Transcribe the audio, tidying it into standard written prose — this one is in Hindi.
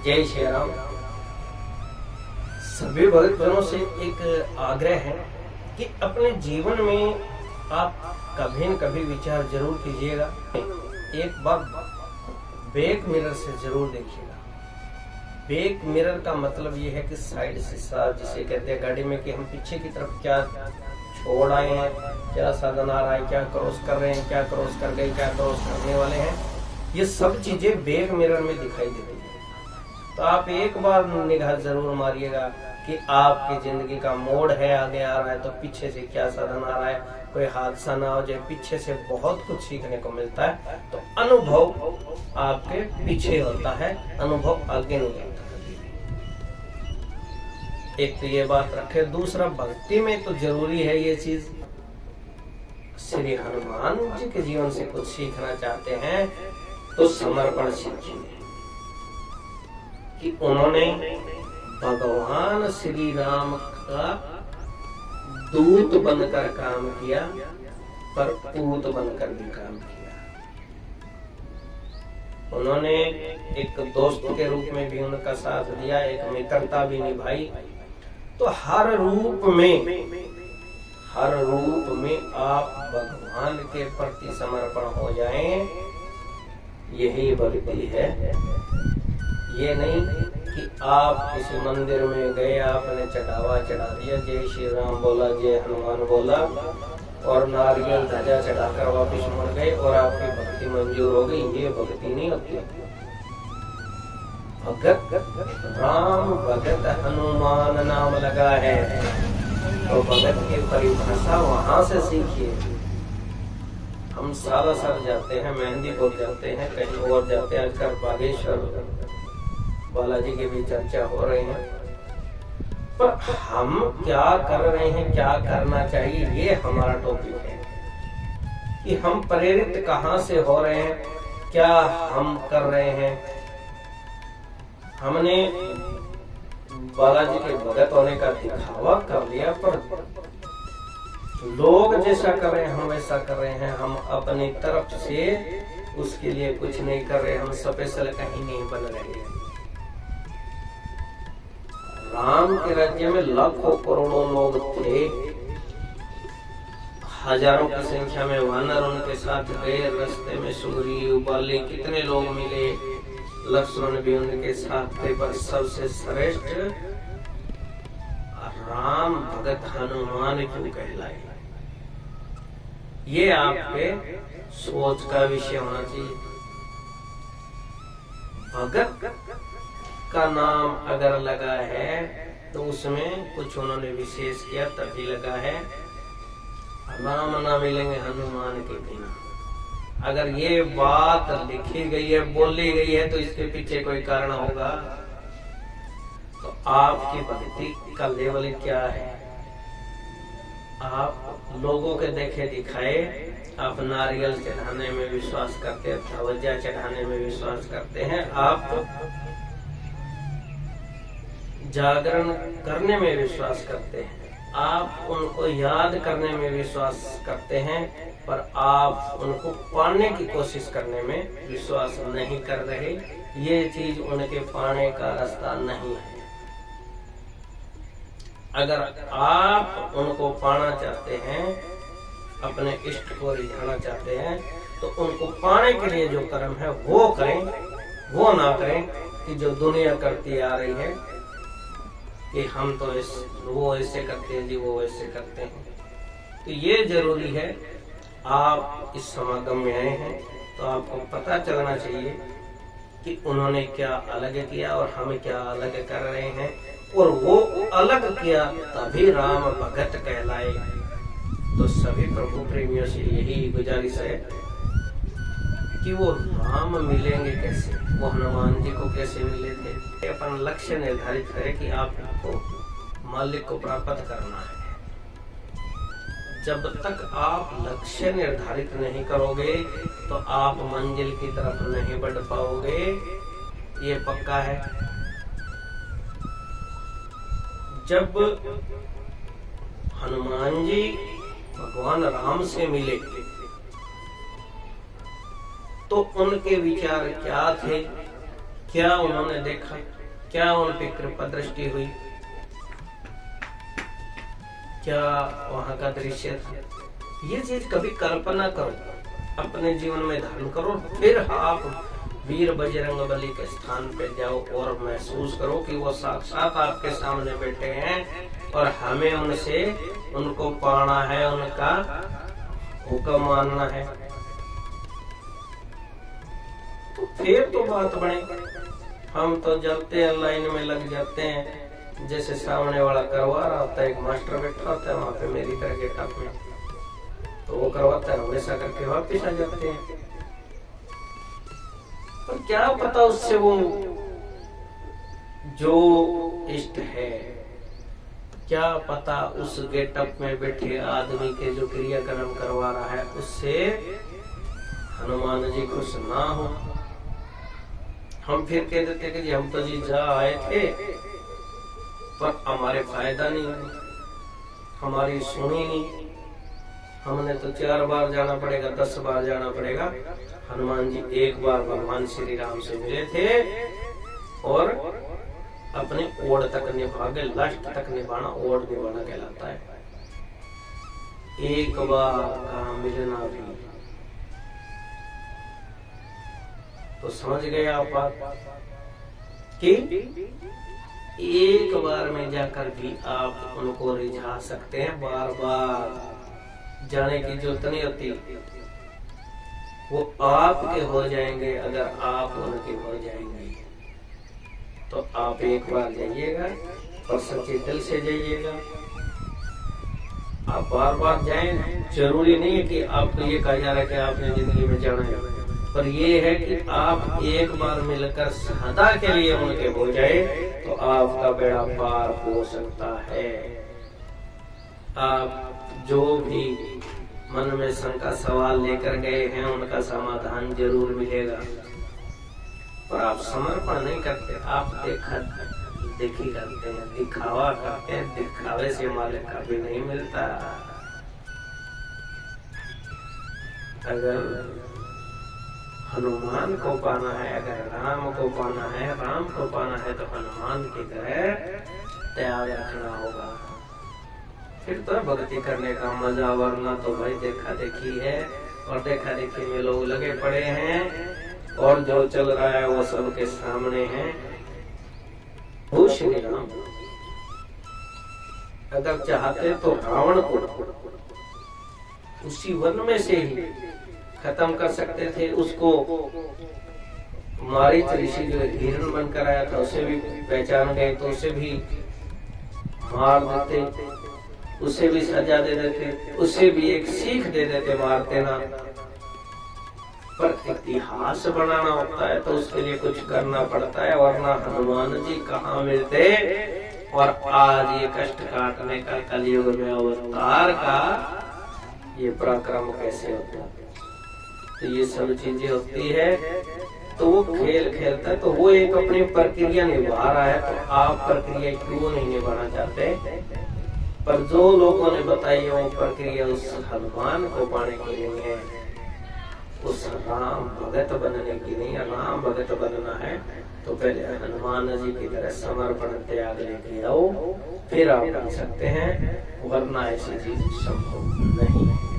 जय श्री राम। सभी भक्तजनों से एक आग्रह है कि अपने जीवन में आप कभी न कभी विचार जरूर कीजिएगा। एक बार बैक मिरर से जरूर देखिएगा। बैक मिरर का मतलब ये है कि साइड शीशा जिसे कहते हैं गाड़ी में, कि हम पीछे की तरफ क्या छोड़ आए हैं, क्या साधन आ रहा है, क्या क्रॉस कर रहे हैं, क्या क्रॉस कर गए, क्या क्रॉस करने वाले हैं, ये सब चीजें बैक मिरर में दिखाई देती है। तो आप एक बार निगाह जरूर मारिएगा कि आपकी जिंदगी का मोड़ है, आगे आ रहा है तो पीछे से क्या साधन आ रहा है, कोई हादसा ना हो जाए। पीछे से बहुत कुछ सीखने को मिलता है। तो अनुभव आपके पीछे होता है, अनुभव आगे नहीं होता। एक तो ये बात रखे। दूसरा, भक्ति में तो जरूरी है ये चीज। श्री हनुमान जी के जीवन से कुछ सीखना चाहते हैं तो समर्पण सीखिए कि उन्होंने भगवान श्री राम का दूत बनकर काम किया, पर पूत बनकर भी काम किया। उन्होंने एक दोस्त के रूप में भी उनका साथ दिया, एक मित्रता भी निभाई। तो हर रूप में आप भगवान के प्रति समर्पण हो जाएं, यही भक्ति है। ये नहीं कि आप किसी मंदिर में गए, आपने चढ़ावा चढ़ा दिया, जय श्री राम बोला, जय हनुमान बोला और नारियल ध्वजा चढ़ाकर वापिस मुड़ गए और आपकी भक्ति मंजूर हो गई। ये भक्ति नहीं होती। भगत राम भगत हनुमान नाम लगा है, तो भगत की परिभाषा वहां से सीखिए। हम सालासर जाते हैं, मेहंदीपुर जाते हैं, कहीं और जाते हैं, आजकल बागेश्वर बालाजी की भी चर्चा हो रही है। पर हम क्या कर रहे हैं, क्या करना चाहिए, ये हमारा टॉपिक है कि हम प्रेरित कहाँ से हो रहे हैं, क्या हम कर रहे हैं। हमने बालाजी के भगत होने का दिखावा कर लिया, पर लोग जैसा कर रहे हैं हम वैसा कर रहे हैं। हम अपनी तरफ से उसके लिए कुछ नहीं कर रहे, हम स्पेशल कहीं नहीं बन रहे हैं। राम के राज्य में लाखों करोड़ों लोग थे, हजारों की संख्या में वानर उनके साथ गए। रास्ते में सुग्रीव बाली कितने लोग मिले, लक्ष्मण भी उनके साथ थे, पर सबसे श्रेष्ठ राम भगत हनुमान क्यों कहलाए। ये आपके सोच का विषय होना चाहिए। भगत का नाम अगर लगा है तो उसमें कुछ उन्होंने विशेष किया, तभी लगा है। राम ना मिलेंगे हनुमान के बिना। अगर ये बात लिखी गई है, बोली गई है, तो इसके पीछे कोई कारण होगा। तो आपकी भक्ति का लेवल क्या है। आप लोगों के देखे दिखाए, आप नारियल चढ़ाने में विश्वास करते हैं, ध्वजा चढ़ाने में विश्वास करते हैं, आप जागरण करने में विश्वास करते हैं, आप उनको याद करने में विश्वास करते हैं, पर आप उनको पाने की कोशिश करने में विश्वास नहीं कर रहे। ये चीज उनके पाने का रास्ता नहीं है। अगर आप उनको पाना चाहते हैं, अपने इष्ट को रिझाना चाहते हैं, तो उनको पाने के लिए जो कर्म है वो करें, वो ना करें कि जो दुनिया करती आ रही है कि हम तो वो ऐसे करते हैं जी, वो वैसे करते हैं। तो ये जरूरी है। आप इस समागम में आए हैं तो आपको पता चलना चाहिए कि उन्होंने क्या अलग किया और हम क्या अलग कर रहे हैं, और वो अलग किया तभी राम भगत कहलाए। तो सभी प्रभु प्रेमियों से यही गुजारिश है कि वो राम मिलेंगे कैसे, वो हनुमान जी को कैसे मिले थे। अपन लक्ष्य निर्धारित करें कि आपको मालिक को प्राप्त करना है। जब तक आप लक्ष्य निर्धारित नहीं करोगे तो आप मंजिल की तरफ नहीं बढ़ पाओगे, ये पक्का है। जब हनुमान जी भगवान राम से मिले तो उनके विचार क्या थे, क्या उन्होंने देखा, क्या उन पे कृपा दृष्टि हुई, क्या वहां का दृश्य था, ये चीज कभी कल्पना करो, अपने जीवन में धारण करो, फिर आप वीर बजरंगबली के स्थान पे जाओ और महसूस करो कि वो साक्षात आपके सामने बैठे हैं और हमें उनसे उनको पाना है, उनका हुक्म मानना है। तो फिर तो बात बने। हम तो जलते हैं, लाइन में लग जाते हैं, जैसे सामने वाला करवा रहा होता है, एक मास्टर बैठा होता है वहां पे मेरी तरह गेटअप में, तो वो करवाता है, हमेशा करके वापिस आ जाते हैं। पर क्या पता उससे वो जो इष्ट है, क्या पता उस गेटअप में बैठे आदमी के जो क्रियाक्रम करवा रहा है उससे हनुमान जी खुश ना हो। हम फिर कह देते कि जी हम तो जी जा आए थे पर हमारे फायदा नहीं हुआ, हमारी सुनी नहीं, हमने तो 4 बार जाना पड़ेगा, 10 बार जाना पड़ेगा। हनुमान जी एक बार भगवान श्री राम से मिले थे और अपने ओढ़ तक निभा गए, लास्ट तक निभाना ओढ़ निभाना कहलाता है। एक बार का मिलना भी, तो समझ गए आप बात कि एक बार में जाकर भी आप उनको रिझा सकते हैं, बार बार जाने की जरूरत नहीं होती, वो आपके हो जाएंगे। अगर आप उनके हो जाएंगे तो आप एक बार जाइएगा और सच्चे दिल से जाइएगा। आप बार बार जाएं, जरूरी नहीं है कि आपको ये कहा जा रहा है कि आपने जिंदगी में जाना है, पर ये है कि आप एक बार मिलकर सदा के लिए उनके हो जाए तो आपका बेड़ा पार हो सकता है। आप जो भी मन में शंका सवाल लेकर गए हैं उनका समाधान जरूर मिलेगा, पर आप समर्पण नहीं करते, आप देखी करते हैं, दिखावा करते हैं। दिखावे से मालिक कभी नहीं मिलता। अगर हनुमान को पाना है, अगर राम को पाना है, राम को पाना है तो हनुमान की तरह त्याग रखना होगा, फिर तो भक्ति करने का मजा। वरना तो भाई देखा देखी है और देखा देखी में लोग लगे पड़े हैं और जो चल रहा है वो सबके सामने है। वो श्री राम अगर चाहते तो रावण को उसी वन में से ही खत्म कर सकते थे। उसको मारीच ऋषि जो हिरण बनकर आया था उसे भी पहचान गए तो उसे भी मार देते, उसे भी सजा दे देते, उसे भी एक सीख दे देते, मार देना। पर इतिहास बनाना होता है तो उसके लिए कुछ करना पड़ता है, वरना हनुमान जी कहाँ मिलते और आज ये कष्ट काटने का कलयुग में अवतार का ये पराक्रम कैसे होता है। तो ये सब चीजें होती है। तो वो खेल खेलता है तो वो एक अपनी प्रक्रिया निभा रहा है, तो आप प्रक्रिया क्यों नहीं निभाना चाहते। पर जो लोगों ने बताई वो प्रक्रिया उस हनुमान को पाने के लिए है, उस राम भगत बनने की नहीं है। राम भगत बनना है तो पहले हनुमान जी की तरह समर्पण त्याग लेके आओ, फिर आप बन सकते हैं, वरना ऐसी चीज संभव नहीं है।